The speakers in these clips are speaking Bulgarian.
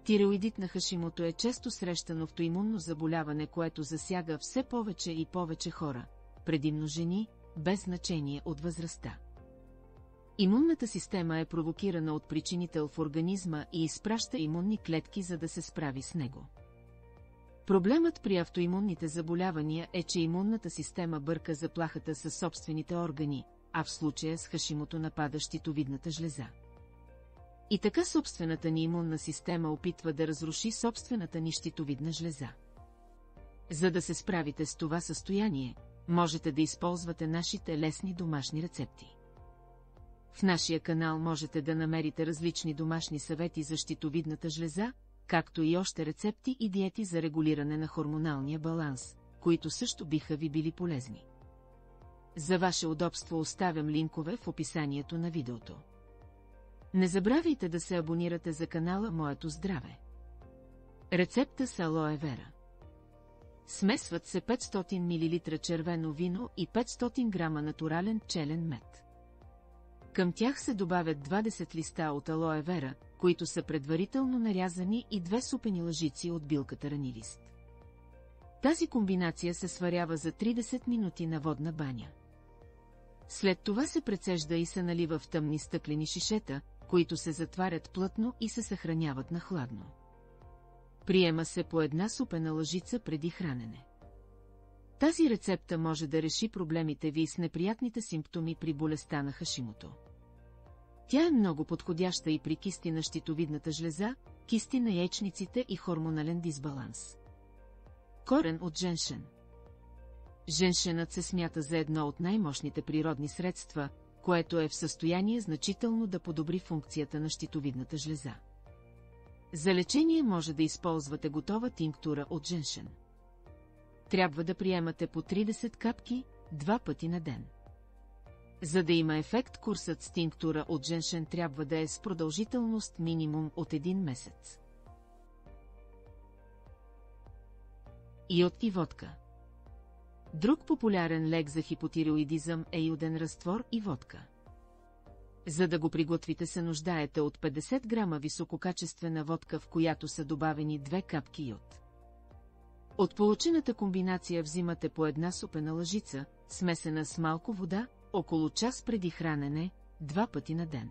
Тиреоидит на Хашимото е често срещано автоимунно заболяване, което засяга все повече и повече хора, предимно жени, без значение от възрастта. Имунната система е провокирана от причинител в организма и изпраща имунни клетки, за да се справи с него. Проблемът при автоимунните заболявания е, че имунната система бърка заплахата със собствените органи, а в случая с Хашимото напада щитовидната жлеза. И така собствената ни имунна система опитва да разруши собствената ни щитовидна жлеза. За да се справите с това състояние, можете да използвате нашите лесни домашни рецепти. В нашия канал можете да намерите различни домашни съвети за щитовидната жлеза, както и още рецепти и диети за регулиране на хормоналния баланс, които също биха ви били полезни. За ваше удобство оставям линкове в описанието на видеото. Не забравяйте да се абонирате за канала Моето здраве. Рецепта с алоe вера. Смесват се 500 мл червено вино и 500 г натурален пчелен мед. Към тях се добавят 20 листа от алоe вера, които са предварително нарязани, и 2 супени лъжици от билката ранилист. Тази комбинация се сварява за 30 минути на водна баня. След това се прецежда и се налива в тъмни стъклени шишета, които се затварят плътно и се съхраняват на хладно. Приема се по 1 супена лъжица преди хранене. Тази рецепта може да реши проблемите ви с неприятните симптоми при болестта на Хашимото. Тя е много подходяща и при кисти на щитовидната жлеза, кисти на яйчниците и хормонален дисбаланс. Корен от женшен. Женшенът се смята за едно от най-мощните природни средства, което е в състояние значително да подобри функцията на щитовидната жлеза. За лечение може да използвате готова тинктура от женшен. Трябва да приемате по 30 капки 2 пъти на ден. За да има ефект, курсът с тинктура от женшен трябва да е с продължителност минимум от 1 месец. Йод и водка. Друг популярен лек за хипотиреоидизъм е йоден разтвор и водка. За да го приготвите, се нуждаете от 50 грама висококачествена водка, в която са добавени 2 капки йод. От получената комбинация взимате по 1 супена лъжица, смесена с малко вода, около час преди хранене, 2 пъти на ден.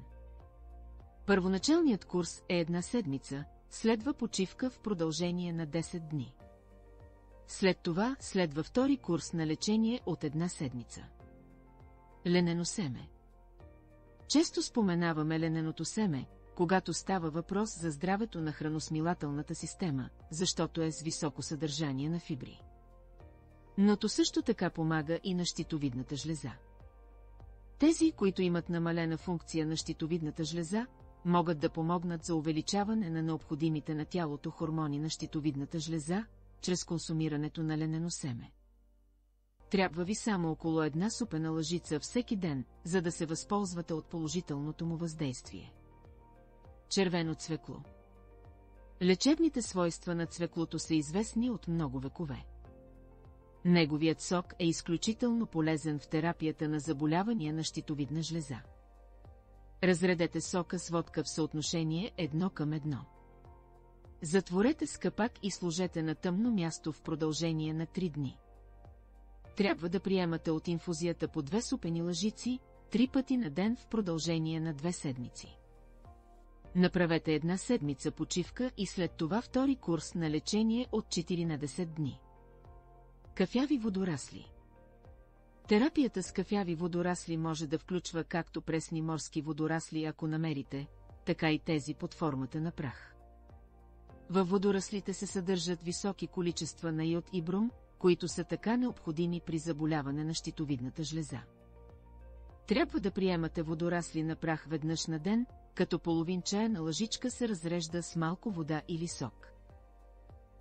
Първоначалният курс е 1 седмица, следва почивка в продължение на 10 дни. След това следва втори курс на лечение от 1 седмица. Ленено семе. Често споменаваме лененото семе, когато става въпрос за здравето на храносмилателната система, защото е с високо съдържание на фибри. Но то също така помага и на щитовидната жлеза. Тези, които имат намалена функция на щитовидната жлеза, могат да помогнат за увеличаване на необходимите на тялото хормони на щитовидната жлеза, чрез консумирането на ленено семе. Трябва ви само около 1 супена лъжица всеки ден, за да се възползвате от положителното му въздействие. Червено цвекло. Лечебните свойства на цвеклото са известни от много векове. Неговият сок е изключително полезен в терапията на заболявания на щитовидна жлеза. Разредете сока с водка в съотношение 1:1. Затворете с капак и сложете на тъмно място в продължение на 3 дни. Трябва да приемате от инфузията по 2 супени лъжици, 3 пъти на ден в продължение на 2 седмици. Направете 1 седмица почивка и след това втори курс на лечение от 4 на 10 дни. Кафяви водорасли. Терапията с кафяви водорасли може да включва както пресни морски водорасли, ако намерите, така и тези под формата на прах. Във водораслите се съдържат високи количества на йод и брум, които са така необходими при заболяване на щитовидната жлеза. Трябва да приемате водорасли на прах веднъж на ден, като половин чайна лъжичка се разрежда с малко вода или сок.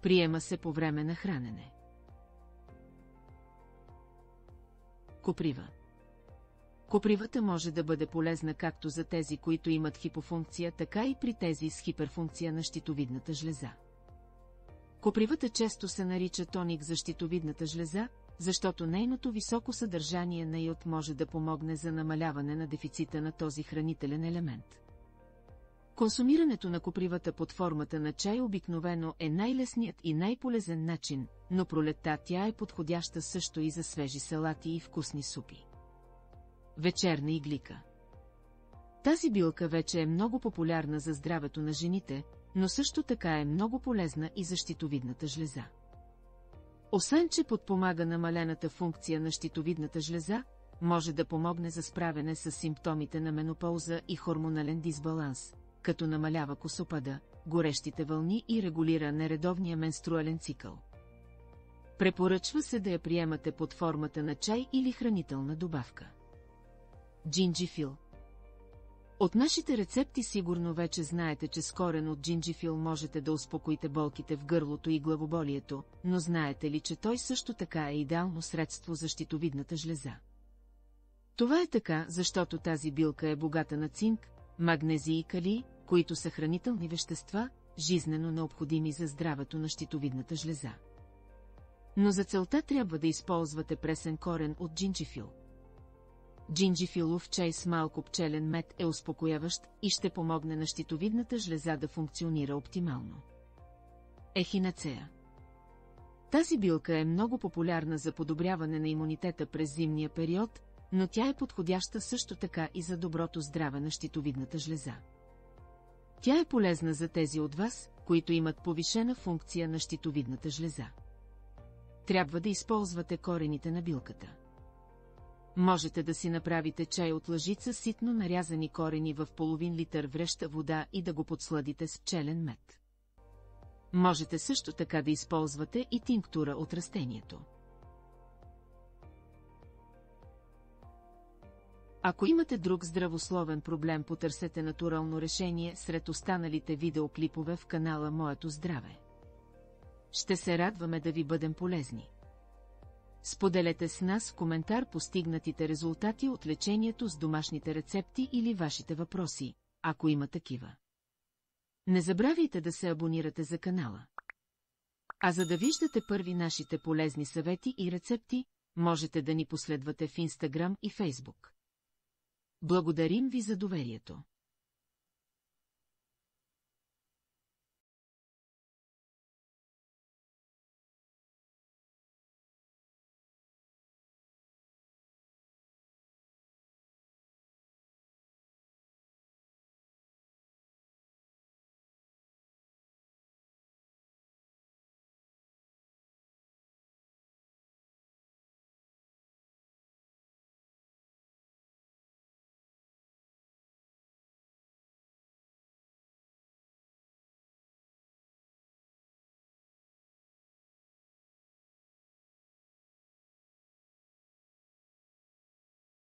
Приема се по време на хранене. Коприва. Копривата може да бъде полезна както за тези, които имат хипофункция, така и при тези с хиперфункция на щитовидната жлеза. Копривата често се нарича тоник за щитовидната жлеза, защото нейното високо съдържание на йод може да помогне за намаляване на дефицита на този хранителен елемент. Консумирането на копривата под формата на чай обикновено е най-лесният и най-полезен начин, но пролетта тя е подходяща също и за свежи салати и вкусни супи. Вечерна иглика. Тази билка вече е много популярна за здравето на жените, но също така е много полезна и за щитовидната жлеза. Освен че подпомага намалената функция на щитовидната жлеза, може да помогне за справяне с симптомите на менопауза и хормонален дисбаланс, като намалява косопада, горещите вълни и регулира нередовния менструален цикъл. Препоръчва се да я приемате под формата на чай или хранителна добавка. Джинджифил. От нашите рецепти сигурно вече знаете, че с корен от джинджифил можете да успокоите болките в гърлото и главоболието, но знаете ли, че той също така е идеално средство за щитовидната жлеза? Това е така, защото тази билка е богата на цинк, магнезий и калий, които са хранителни вещества, жизнено необходими за здравето на щитовидната жлеза. Но за целта трябва да използвате пресен корен от джинджифил. Джинджифилов чай с малко пчелен мед е успокояващ и ще помогне на щитовидната жлеза да функционира оптимално. Ехинацея. Тази билка е много популярна за подобряване на имунитета през зимния период, но тя е подходяща също така и за доброто здраве на щитовидната жлеза. Тя е полезна за тези от вас, които имат повишена функция на щитовидната жлеза. Трябва да използвате корените на билката. Можете да си направите чай от лъжица ситно нарязани корени в половин литър вреща вода и да го подсладите с пчелен мед. Можете също така да използвате и тинктура от растението. Ако имате друг здравословен проблем, потърсете натурално решение сред останалите видеоклипове в канала Моето здраве. Ще се радваме да ви бъдем полезни. Споделете с нас в коментар постигнатите резултати от лечението с домашните рецепти или вашите въпроси, ако има такива. Не забравяйте да се абонирате за канала. А за да виждате първи нашите полезни съвети и рецепти, можете да ни последвате в Инстаграм и Фейсбук. Благодарим ви за доверието.